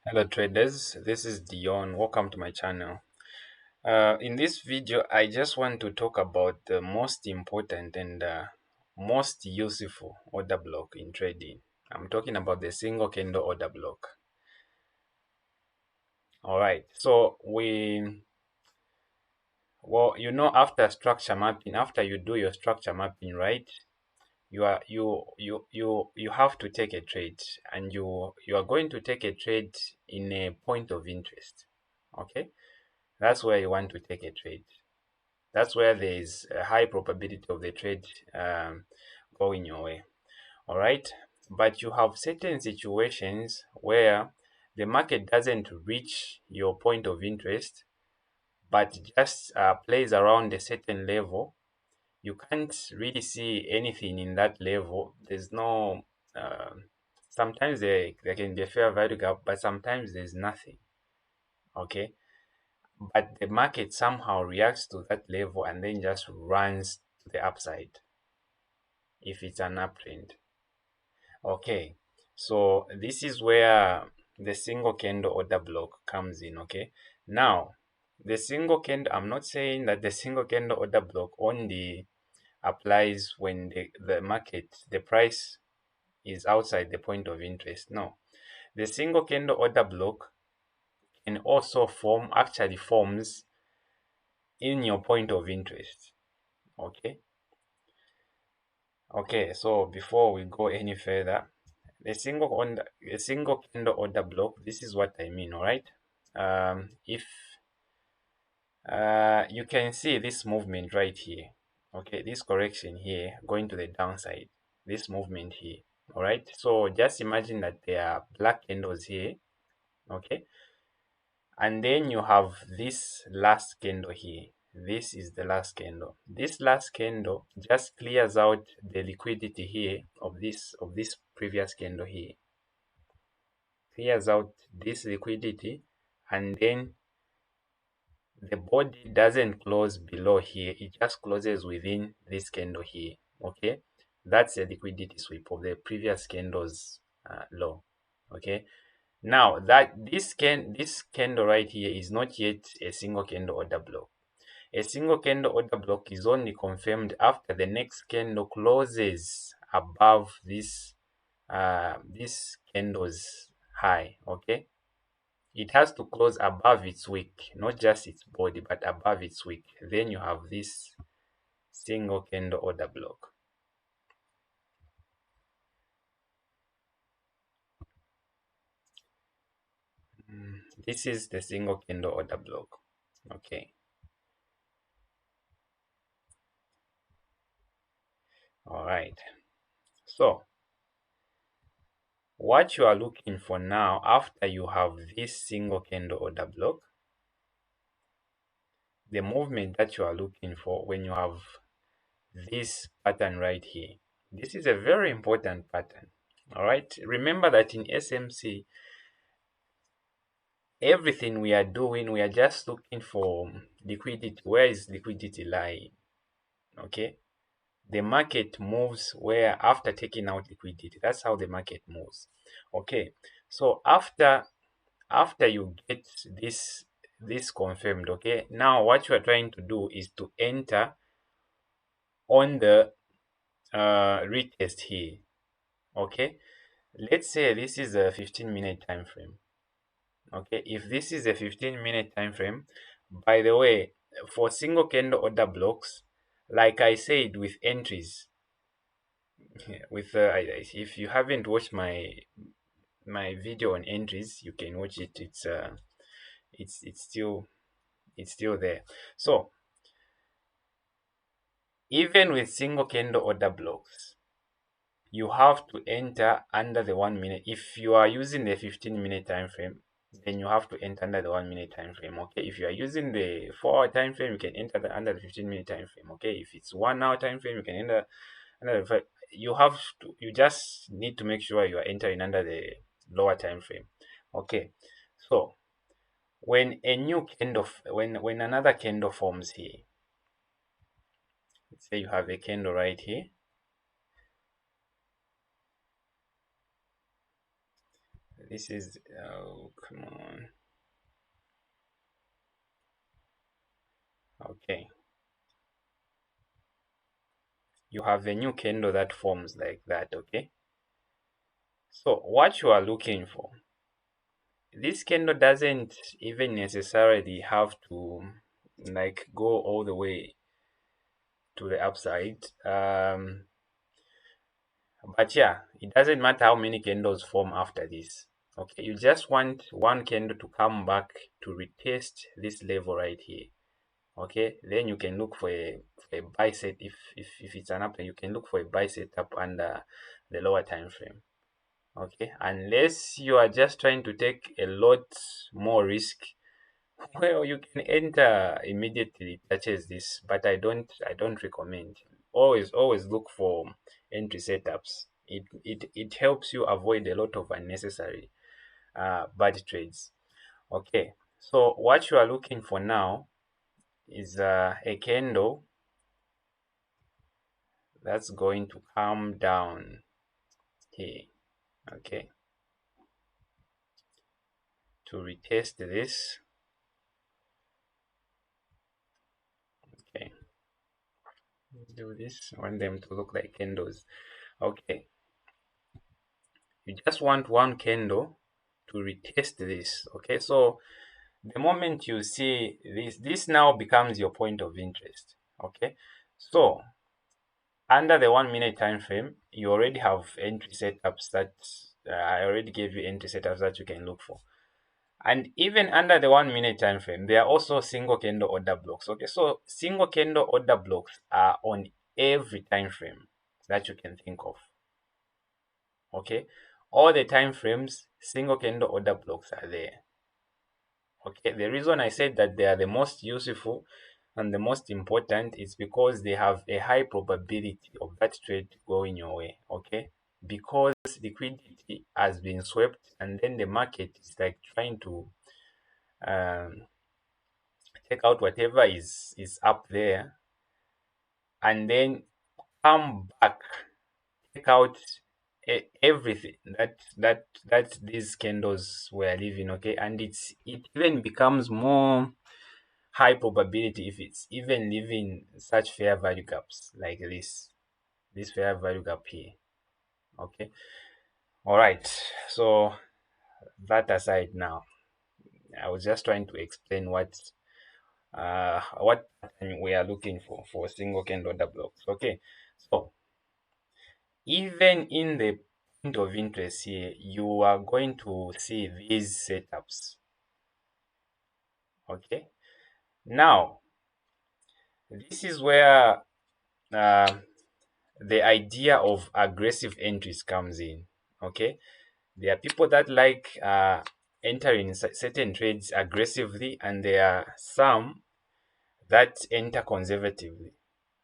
Hello traders, this is Dion. Welcome to my channel. In this video, I just want to talk about the most important and most useful order block in trading. I'm talking about the single candle order block. All right, so after structure mapping, after you do your structure mapping, right? You have to take a trade, and you are going to take a trade in a point of interest. Okay, that's where you want to take a trade. That's where there is a high probability of the trade going your way. All right, but you have certain situations where the market doesn't reach your point of interest, but just plays around a certain level. You can't really see anything in that level. There's no sometimes there can be a fair value gap, but sometimes there's nothing. Okay, but the market somehow reacts to that level and then just runs to the upside if it's an uptrend. Okay, so this is where the single candle order block comes in. Okay, now the single candle, I'm not saying that the single candle order block only applies when the market, the price is outside the point of interest. No, the single candle order block can also actually forms in your point of interest. Okay. Okay, so before we go any further, a single candle order block, this is what I mean. All right. If you can see this movement right here. Okay, this correction here going to the downside, this movement here. All right, so just imagine that there are black candles here. Okay, and then you have this last candle here. This is the last candle. This last candle just clears out the liquidity here of this previous candle here. Clears out this liquidity, and then the body doesn't close below here. It just closes within this candle here. Okay, that's a liquidity sweep of the previous candle's low. Okay, now that this candle right here is not yet a single candle order block. A single candle order block is only confirmed after the next candle closes above this candle's high. Okay, it has to close above its wick, not just its body, but above its wick. Then you have this single candle order block. This is the single candle order block. Okay, all right. So what you are looking for now, after you have this single candle order block, the movement that you are looking for when you have this pattern right here, this is a very important pattern. All right, remember that in SMC, everything we are doing, we are just looking for liquidity. Where is liquidity lying? Okay, the market moves where after taking out liquidity. That's how the market moves. Okay, so after you get this confirmed, okay, now what you are trying to do is to enter on the retest here. Okay, let's say this is a 15-minute time frame. Okay, if this is a 15-minute time frame, by the way, for single candle order blocks, like I said with entries, with if you haven't watched my video on entries, you can watch it. It's still there. So even with single candle order blocks, you have to enter under the 1 minute. If you are using the 15-minute time frame, then you have to enter under the 1 minute time frame. Okay, if you are using the 4 hour time frame, you can enter under the 15-minute time frame. Okay, if it's 1 hour time frame, you can enter under you just need to make sure you are entering under the lower time frame. Okay, so when a new candle, when another candle forms here, let's say you have a candle right here. This is, oh, come on. Okay. You have a new candle that forms like that, okay? So what you are looking for, this candle doesn't even necessarily have to like go all the way to the upside. But yeah, it doesn't matter how many candles form after this. Okay, you just want one candle to come back to retest this level right here. Okay, then you can look for a buy set. If it's an up, you can look for a buy setup under the lower time frame. Okay, unless you are just trying to take a lot more risk, well, you can enter immediately touches this, but I don't recommend. Always look for entry setups. It helps you avoid a lot of unnecessary bad trades. Okay, so what you are looking for now is a candle that's going to come down here. Okay, to retest this. Okay, do this. I want them to look like candles. Okay, you just want one candle to retest this. Okay, so the moment you see this now becomes your point of interest. Okay, so under the 1 minute time frame, you already have entry setups that I already gave you entry setups that you can look for. And even under the 1 minute time frame, there are also single candle order blocks. Okay, so single candle order blocks are on every time frame that you can think of. Okay, all the time frames, single candle order blocks are there. Okay, the reason I said that they are the most useful and the most important is because they have a high probability of that trade going your way. Okay, because liquidity has been swept and then the market is like trying to um, take out whatever is up there and then come back, take out everything that these candles were leaving. Okay, and it even becomes more high probability if it's even leaving such fair value gaps like this fair value gap here. Okay, all right, so that aside, now I was just trying to explain what we are looking for single candle order blocks. Okay, so even in the point of interest here, you are going to see these setups. Okay, now this is where uh, the idea of aggressive entries comes in. Okay, there are people that like entering certain trades aggressively, and there are some that enter conservatively.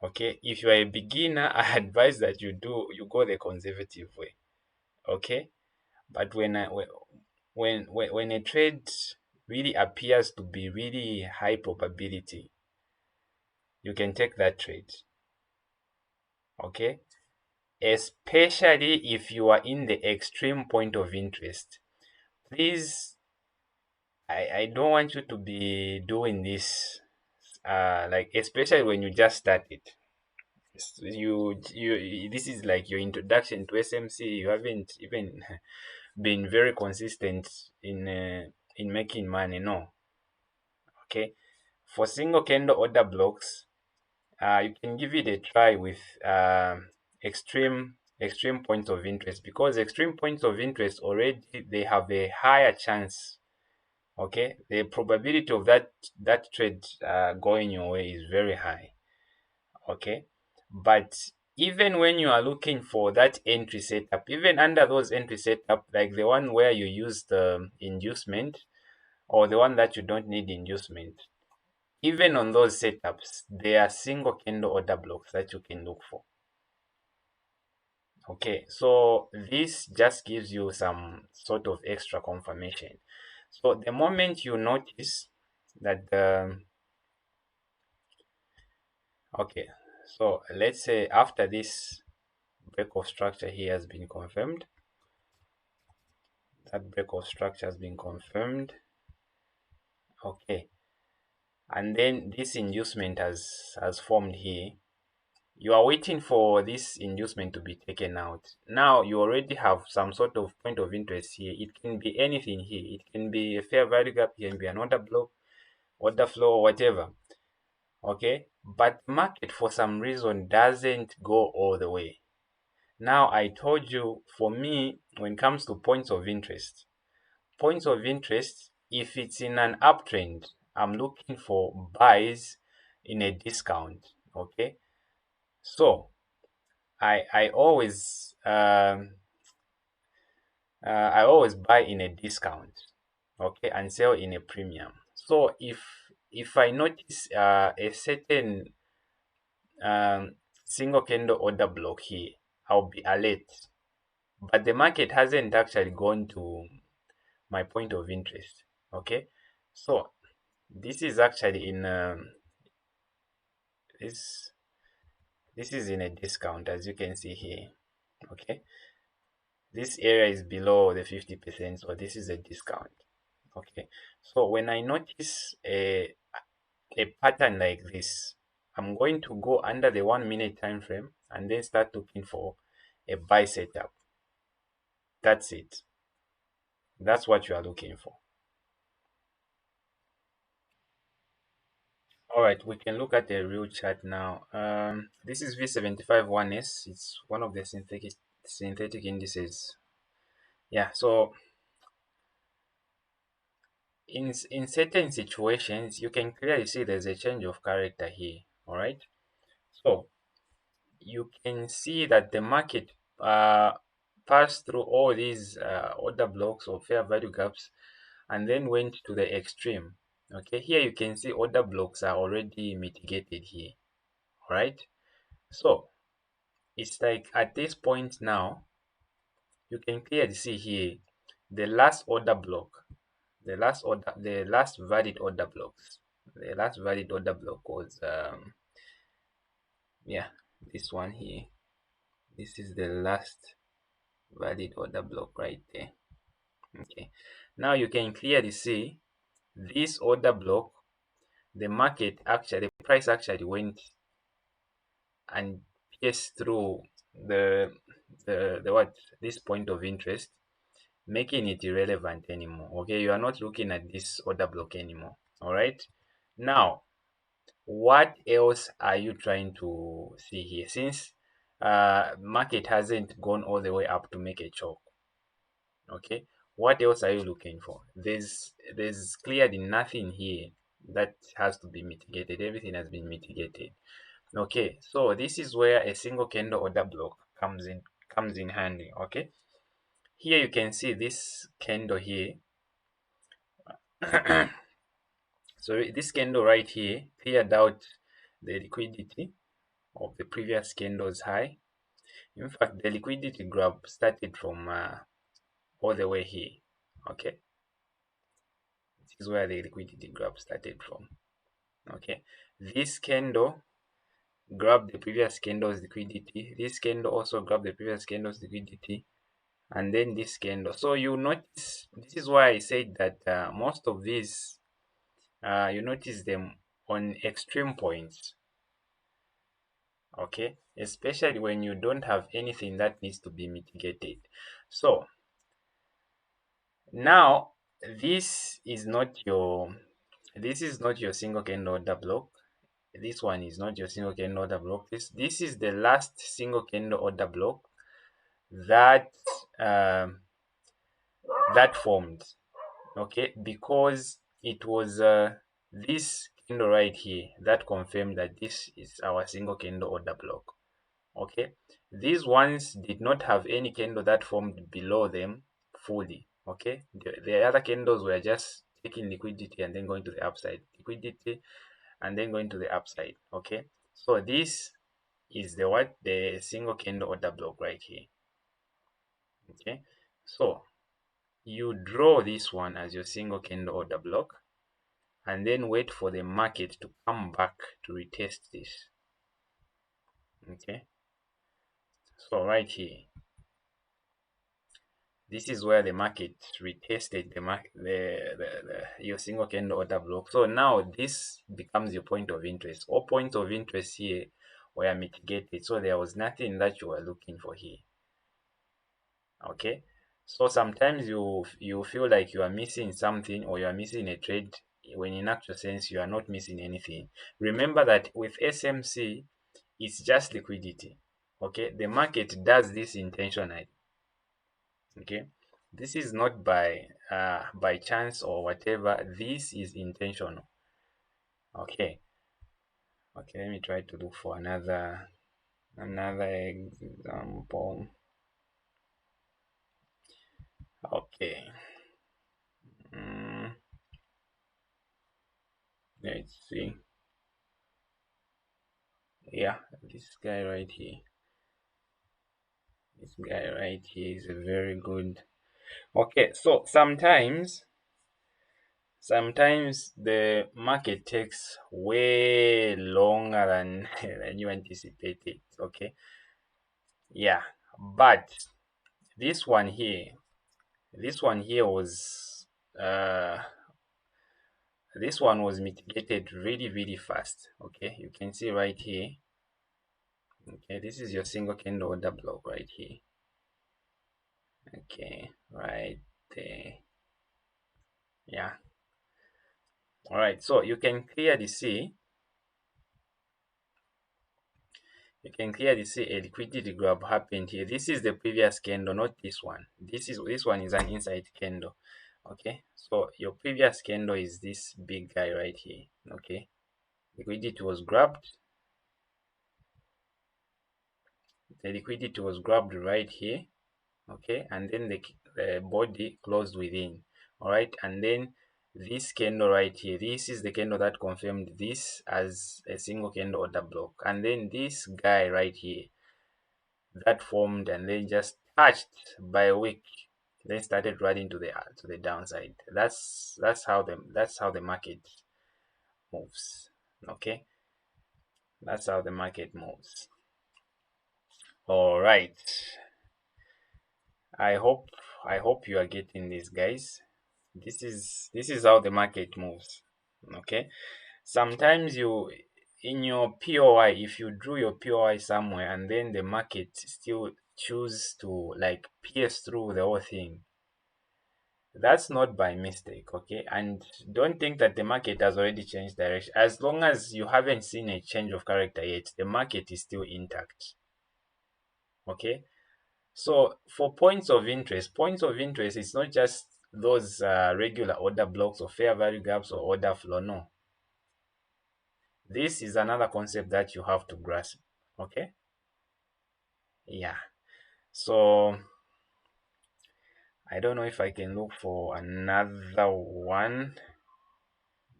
Okay, if you are a beginner, I advise that you go the conservative way. Okay, but when a trade really appears to be really high probability, you can take that trade. Okay, especially if you are in the extreme point of interest. Please, I don't want you to be doing this like, especially when you just started. You this is like your introduction to SMC. You haven't even been very consistent in making money. No. Okay, for single candle order blocks, you can give it a try with extreme points of interest, because extreme points of interest already they have a higher chance. Okay, the probability of that trade going your way is very high. Okay, but even when you are looking for that entry setup, even under those entry setup, like the one where you use the inducement or the one that you don't need inducement, even on those setups, there are single candle order blocks that you can look for. Okay, so this just gives you some sort of extra confirmation. So the moment you notice that okay, so let's say after this break of structure here has been confirmed, That break of structure has been confirmed. Okay, and then this inducement has formed here. You are waiting for this inducement to be taken out. Now you already have some sort of point of interest here. It can be anything here. It can be a fair value gap, it can be an order block, order flow, or whatever. Okay, but market for some reason doesn't go all the way. Now I told you, for me, when it comes to points of interest, if it's in an uptrend, I'm looking for buys in a discount. Okay, so I always I always buy in a discount, okay, and sell in a premium. So if I notice a certain single candle order block here, I'll be alert. But the market hasn't actually gone to my point of interest. Okay, so this is actually in this this is in a discount, as you can see here. Okay, this area is below the 50%, so this is a discount. Okay, so when I notice a pattern like this, I'm going to go under the 1 minute time frame and then start looking for a buy setup. That's it. That's what you are looking for. All right, we can look at the real chart now. This is V75 1S. It's one of the synthetic indices. Yeah, so in certain situations, you can clearly see there's a change of character here. All right, so you can see that the market passed through all these order blocks or fair value gaps and then went to the extreme. Okay, here you can see order blocks are already mitigated here. All right, so it's like at this point now, you can clearly see here the last order block, the last valid order blocks. The last valid order block was yeah, this one here. This is the last valid order block right there. Okay, now you can clearly see this order block, the market actually, the price actually went and pierced through the what, this point of interest, making it irrelevant anymore. Okay, you are not looking at this order block anymore. All right, now what else are you trying to see here? Since market hasn't gone all the way up to make a choke, okay, what else are you looking for? There's clearly nothing here that has to be mitigated. Everything has been mitigated. Okay, so this is where a single candle order block comes in handy. Okay, here you can see this candle here. So this candle right here cleared out the liquidity of the previous candle's high. In fact, the liquidity grab started from all the way here. Okay, this is where the liquidity grab started from. Okay, this candle grabbed the previous candle's liquidity. This candle also grabbed the previous candle's liquidity, and then this candle. So you notice, this is why I said that most of these you notice them on extreme points. Okay, especially when you don't have anything that needs to be mitigated. So now this is not your single candle order block. This one is not your single candle order block. This is the last single candle order block that um, that formed. Okay, because it was this candle right here that confirmed that this is our single candle order block. Okay, these ones did not have any candle that formed below them fully. Okay, the other candles were just taking liquidity and then going to the upside, liquidity and then going to the upside. Okay, so this is the single candle order block right here. Okay, so you draw this one as your single candle order block and then wait for the market to come back to retest this. Okay, so right here, this is where the market retested your single candle order block. So now this becomes your point of interest. All points of interest here were mitigated, so there was nothing that you were looking for here. Okay, so sometimes you feel like you are missing something or you are missing a trade, when in actual sense you are not missing anything. Remember that with SMC, it's just liquidity. Okay, the market does this intentionally. Okay, this is not by chance or whatever. This is intentional. Okay, okay, let me try to look for another example. Okay. mm, let's see. Yeah, this guy right here, this guy right here is a very good. Okay, so sometimes the market takes way longer than than you anticipated. Okay, yeah, but this one here, this one here was uh this one was mitigated really fast. Okay, you can see right here. Okay, this is your single candle order block right here. Okay, right there. Yeah. All right, so you can clearly see a liquidity grab happened here. This is the previous candle, not this one. This one is an inside candle. Okay, so your previous candle is this big guy right here. Okay, liquidity was grabbed. The liquidity was grabbed right here. Okay, and then the body closed within. All right, and then this candle right here, this is the candle that confirmed this as a single candle order block, and then this guy right here that formed and then just touched by a wick, then started running to the downside. That's how the market moves. Okay, that's how the market moves. All right, i hope I hope you are getting this, guys. This is how the market moves. Okay, sometimes you, in your POI, if you drew your POI somewhere and then the market still choose to like pierce through the whole thing, that's not by mistake. Okay, and don't think that the market has already changed direction. As long as you haven't seen a change of character yet, the market is still intact. Okay, so for points of interest, it's not just those regular order blocks or fair value gaps or order flow. No, this is another concept that you have to grasp. Okay, yeah. So I don't know if I can look for another one.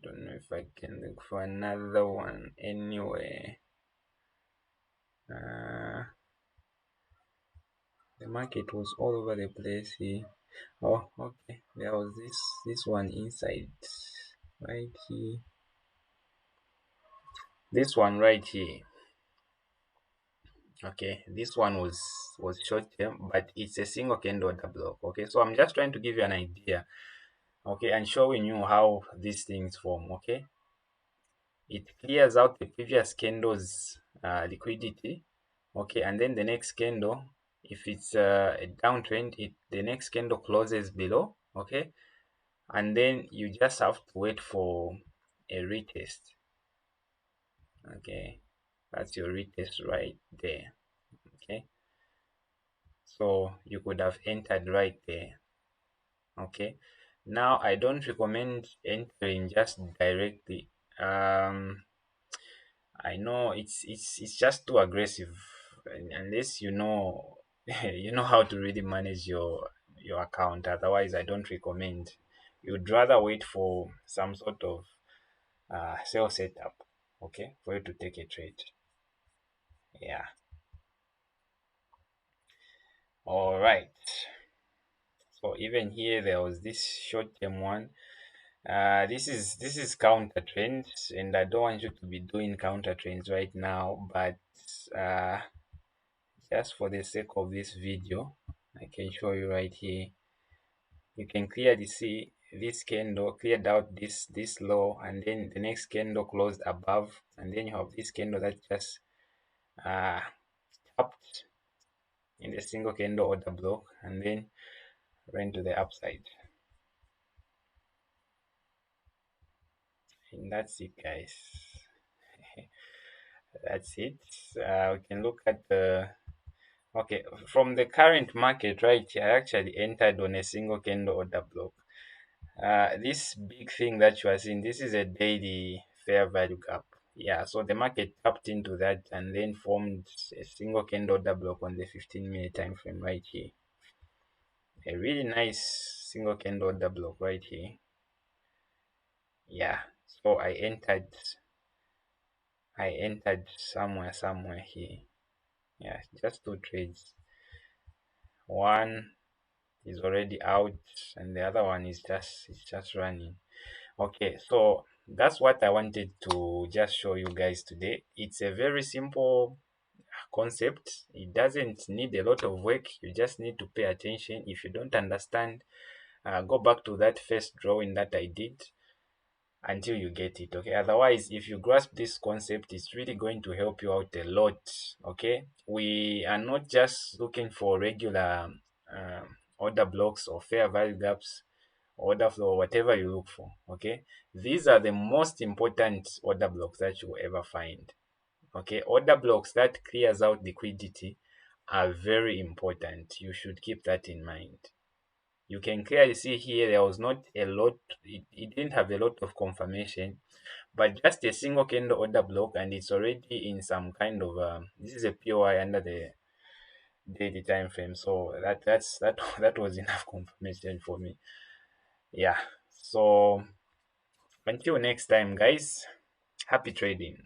Don't know if I can look for another one anyway. uh the market was all over the place here. Oh, okay, there was this one inside right here. This one right here. Okay, this one was short term, but it's a single candle order block. Okay, so I'm just trying to give you an idea. Okay, and showing you how these things form. Okay, it clears out the previous candle's liquidity. Okay, and then the next candle, if it's a downtrend, the next candle closes below. Okay, and then you just have to wait for a retest. Okay, that's your retest right there. Okay, so you could have entered right there. Okay, now I don't recommend entering just directly. I know it's just too aggressive, unless you know you know how to really manage your account. Otherwise, I don't recommend. You'd rather wait for some sort of sell setup, okay, for you to take a trade. Yeah. All right. So even here there was this short term one. This is counter trends, and I don't want you to be doing counter trends right now, but uh just for the sake of this video, I can show you right here. You can clearly see this candle cleared out this low, and then the next candle closed above, and then you have this candle that just uh tapped in the single candle order block and then went to the upside. And that's it, guys. That's it. We can look at the okay from the current market right here. I actually entered on a single candle order block. This big thing that you are seeing, this is a daily fair value gap. Yeah, so the market tapped into that and then formed a single candle order block on the 15-minute time frame right here. A really nice single candle order block right here. Yeah, so I entered somewhere here. Yeah, just two trades. One is already out and the other one is just running. Okay, so that's what I wanted to just show you guys today. It's a very simple concept. It doesn't need a lot of work. You just need to pay attention. If you don't understand, go back to that first drawing that I did until you get it. Okay, otherwise if you grasp this concept, it's really going to help you out a lot. Okay, we are not just looking for regular order blocks or fair value gaps, order flow, whatever you look for. Okay, these are the most important order blocks that you will ever find. Okay, order blocks that clears out liquidity are very important. You should keep that in mind. You can clearly see here there was not a lot, it didn't have a lot of confirmation, but just a single candle order block and it's already in some kind of this is a POI under the daily time frame. So that was enough confirmation for me. Yeah. So until next time, guys, happy trading.